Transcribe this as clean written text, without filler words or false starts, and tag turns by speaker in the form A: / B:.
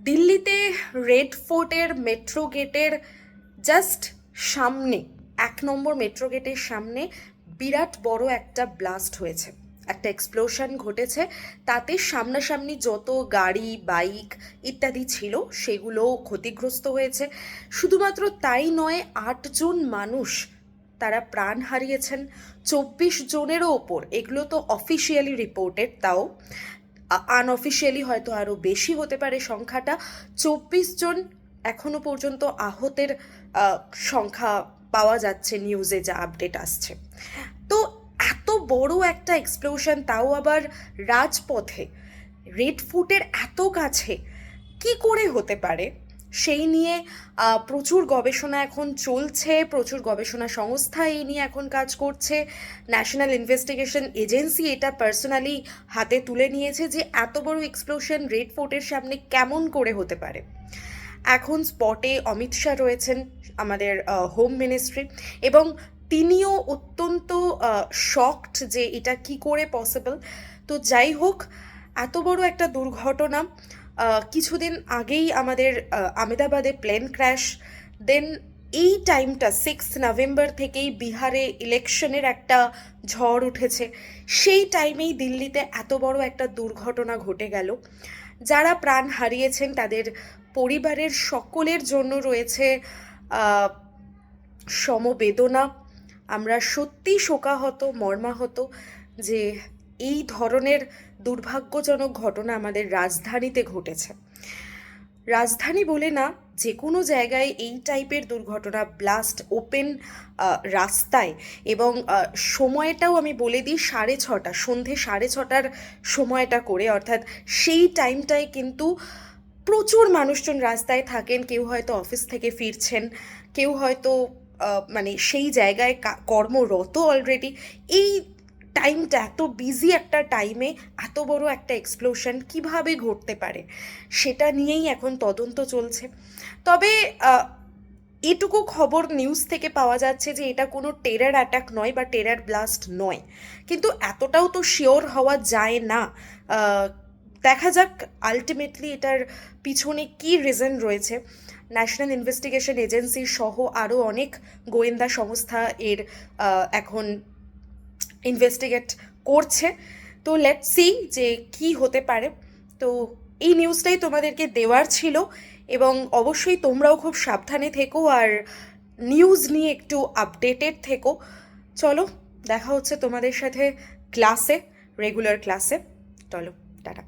A: দিল্লিতে red ফোর্টের metro গেটের just সামনে, 1 নম্বর মেট্রো গেটের সামনে বিরাট বড় একটা ব্লাস্ট হয়েছে, একটা এক্সপ্লোশন ঘটেছে। তাতে সামনাসামনি যত গাড়ি, বাইক ইত্যাদি ছিল সেগুলো ক্ষতিগ্রস্ত হয়েছে। শুধুমাত্র তাই নয়, 8 জন মানুষ তারা প্রাণ হারিয়েছেন। 24 জনেরও ওপর, এগুলো তো অফিসিয়ালি রিপোর্টেড, তাও আনঅফিসিয়ালি হয়তো আরও বেশি হতে পারে সংখ্যাটা। 24 জন এখনো পর্যন্ত আহতের সংখ্যা পাওয়া যাচ্ছে, নিউজে যা আপডেট আসছে। তো এত বড় একটা এক্সপ্লোশন, তাও আবার রাজপথে, রেড ফোর্টের এত কাছে, কি করে হতে পারে সেই নিয়ে প্রচুর গবেষণা এখন চলছে। প্রচুর গবেষণা সংস্থা এই নিয়ে এখন কাজ করছে। ন্যাশনাল ইনভেস্টিগেশন এজেন্সি এটা পার্সোনালি হাতে তুলে নিয়েছে যে এত বড় এক্সপ্লোশন রেড ফোর্টের সামনে কেমন করে হতে পারে। এখন স্পটে অমিত শাহ রয়েছেন, আমাদের হোম মিনিস্ট্রি, এবং তিনিও অত্যন্ত শকড যে এটা কি করে পসিবল। তো যাই হোক, এত বড় একটা দুর্ঘটনা। কিছুদিন আগেই আমাদের আমেদাবাদে প্লেন ক্র্যাশ, দেন এই টাইমটা 6 নভেম্বর থেকেই বিহারে ইলেকশনের একটা ঝড় উঠেছে, সেই টাইমেই দিল্লিতে এত বড় একটা দুর্ঘটনা ঘটে গেল। যারা প্রাণ হারিয়েছেন তাদের পরিবারের সকলের জন্য রয়েছে সমবেদনা। আমরা সত্যি শোকাহত, মর্মাহত যে এই ধরনের দুর্ভাগ্যজনক ঘটনা আমাদের রাজধানীতে ঘটেছে। রাজধানী বলে না, যে কোনো জায়গায় এই টাইপের দুর্ঘটনা, ব্লাস্ট ওপেন রাস্তায়, এবং সময়টাও আমি বলে দিই 6:30, সন্ধে 6:30টার সময়টা করে, অর্থাৎ সেই টাইমটায় কিন্তু প্রচুর মানুষজন রাস্তায় থাকেন। কেউ হয়তো অফিস থেকে ফিরছেন, কেউ হয়তো মানে সেই জায়গায় কর্মরত অলরেডি। এই টাইমটা, এত বিজি একটা টাইমে এত বড় একটা এক্সপ্লোশন কিভাবে ঘটতে পারে সেটা নিয়েই এখন তদন্ত চলছে। তবে এটুকু খবর নিউজ থেকে পাওয়া যাচ্ছে যে এটা কোনো টেরার অ্যাটাক নয় বা টেরার ব্লাস্ট নয়, কিন্তু এতটাও তো শিওর হওয়া যায় না। দেখা যাক আলটিমেটলি এটার পিছনে কী রিজন রয়েছে। ন্যাশনাল ইনভেস্টিগেশন এজেন্সি সহ আরও অনেক গোয়েন্দা সংস্থা এর এখন ইনভেস্টিগেট করছে। তো লেটস সি যে কি হতে পারে। তো এই নিউজটাই তোমাদেরকে দেওয়ার ছিল, এবং অবশ্যই তোমরাও খুব সাবধানে থেকো আর নিউজ নিয়ে একটু আপডেটেড থেকো। চলো, দেখা হচ্ছে তোমাদের সাথে ক্লাসে, রেগুলার ক্লাসে। চলো, টাটা।